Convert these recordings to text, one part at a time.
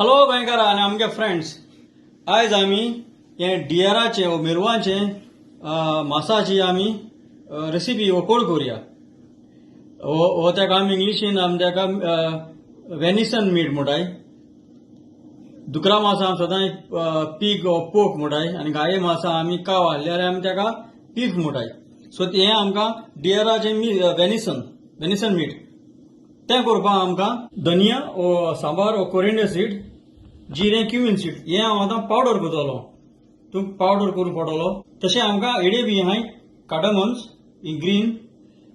Hello गोंयकारा आनी आमगे friends, आयज आमी हे डियराचे मिरवांचे मासाची आमी रेसिपी कोड करूया. हो तेका आमी इंग्लिशीन आमी तेका वेनिसन मीट म्हणटाय. दुकरा मासा आमी सदां पीग ओ पोक म्हणटाय आनी गाये मासा आमी काव हाडल्यार आमी तेका पीग म्हणटाय. सो हे आमकां डियराचे वेनिसन मीट तें करपाक आमकां धनिया ओ सांबार ओ कोरिएंडर सीड, जिरें क्युमीन सीड हें हांव आतां पावडर करतलो. तूं पावडर करून पडटलो. तशें आमकां हेडे बी आहाय कार्डमम्स इन ग्रीन,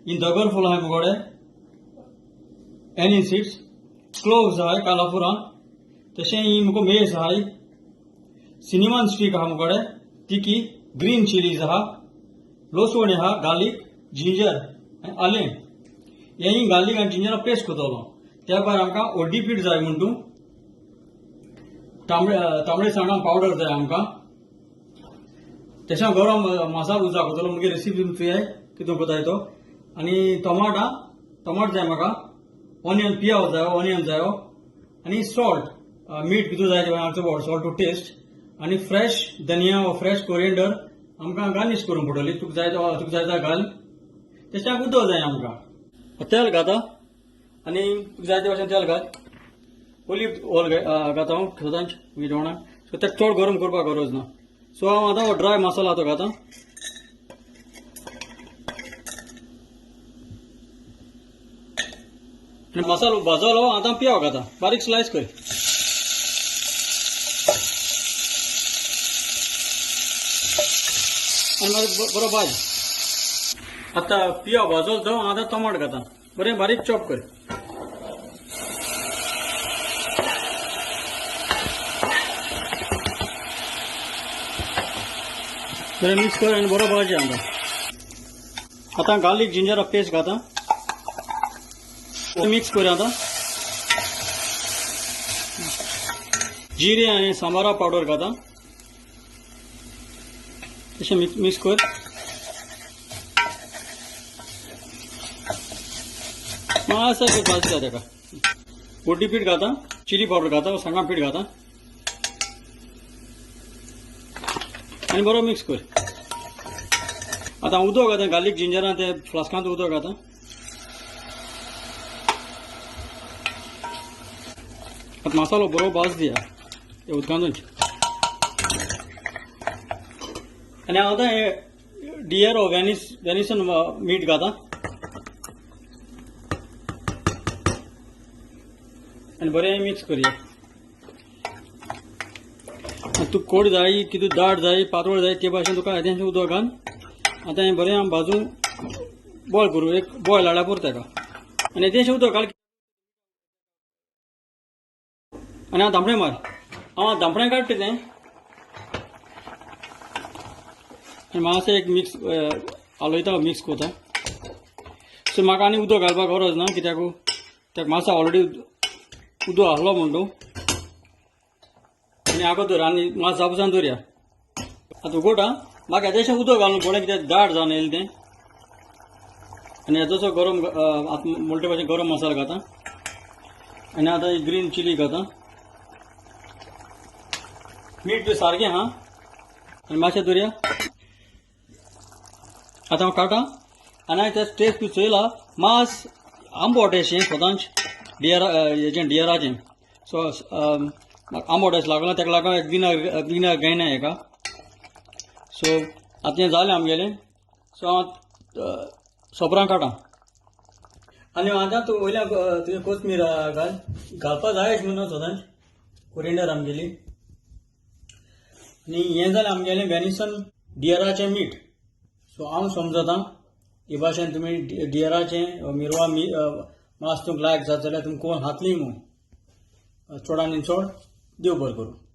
इन दगरफूल आहाय मुगोडे, एनी सीड्स, क्लोव्स आहाय कालाफुरान, तशें ही मुगो मेस आहाय, सिनेमन स्टीक आहा मुगोडे, तिकी, ग्रीन चिलीज आहा, लसण आहा, गार्लिक, जिंजर आनी आलें. हे गार्लिक आनी जिंजर पेस्ट करतलो. त्या भायर आमकां ओड्डी पीठ जाय म्हण तूं, तांबडे साणां पावडर जाय आमकां. तशें गरम मसालो उजा करतलो. मुगे रेसिपी चोयाय कितें कोताय तो. आनी टमाट जाय म्हाका, ऑनियन पियाव जायो, ऑनियन जायो, आनी सॉल्ट, मीठ कितू जाय आमचो सॉल्ट टू टेस्ट, आनी फ्रेश धनिया वा फ्रेश कोरिएंडर आमकां गार्निश करूंक पडटली. तुका जाय जाल्यार घाल. तशें उदक जाय आमकां. तेल घाता आनी तुका जाय ते भाशेन तेल घाल. ओलीव ऑयल घाता हांव सदांच जेवणाक. सो तेका चड गरम करपाक गरज ना. सो हांव आतां हो ड्राय मसालो तो घाता. आनी मसालो भाजलो आतां पियाव घाता. बारीक स्लायस कर. आनी मागीर बरो भाज. आतां पियाव भाजलो तो आतां टमाट घाता. बरें बारीक चॉप कर. बरें मिक्स कर आनी बरो भाजी आतां गार्लिक जिंजर पेस्ट घाता. मिक्स कर आतां. जिरे आनी सांबारा पावडर घाता. तशें मिक्स कर. मातसो भाजी जाय तेका. ओड्डी पीठ घाता, चिली पावडर घाता, सांगा पीठ घाता आनी बरो मिक्स कर. आतां उदक घाता. गार्लिक जिंजरान ते फ्लास्कांत उदक घाता. आतां मसालो बरो भाज दिया ते उदकांतूच. आनी हांव आतां हे डियर ओ वेनिसन मीट घाता. आनी बरें मिक्स करया. तुका कोड जाय, कितें दाट जाय, पातळ जाय ते भाशेन तुका येदेशें उदक घाल. आतां हें बरें हांव भाजून बॉयल करूं. एक बॉयल हाडल्या पुरो तेका. आनी येदेशें उदक घाल. आनी हांव धांपणें मार. हांव धांपणें काडटा तें. आनी मातशें एक मिक्स हलयता, मिक्स करता. सो म्हाका आनी उदक घालपाक गरज ना, कित्याक तेका मातसो ऑलरेडी उदक आहलो म्हण तूं. आनी हाका दर आनी मातसो जापसान दवरया. आतां उगोटा. म्हाका येदेशें उदक घालून पडलें कित्याक दाट जावन येयलें तें. आनी येदोसो गरम म्हणटे भाशेन गरम मसालो घाता. आनी आतां ग्रीन चिली घाता. मीठ बी सारकें आहा. आनी मातशें दवरया. आतां हांव काडटा. आनी हांवें तें टेस्ट बी चोयलां. मास आंबट अशें सदांच डियराचें. सो आंबट अशें लागना. तेका लागून विनेगर गायना हेका. सो आतां हें जालें आमगेलें. सो हांव सोपरां काडटा. आनी आतां तूं वयल्यान तुवें कोथमीर घालपा जायच म्हणून सदांच कोरिएंडर आमगेली. आनी हें जालें आमगेलें वेनिसन डियराचें मीट. सो हांव समजतां हे भाशेन तुमी डियराचें मिरवा मास तुमकां लायक जाता जाल्यार तुमी कोण हातली चड आनी चड देव बरें करूं.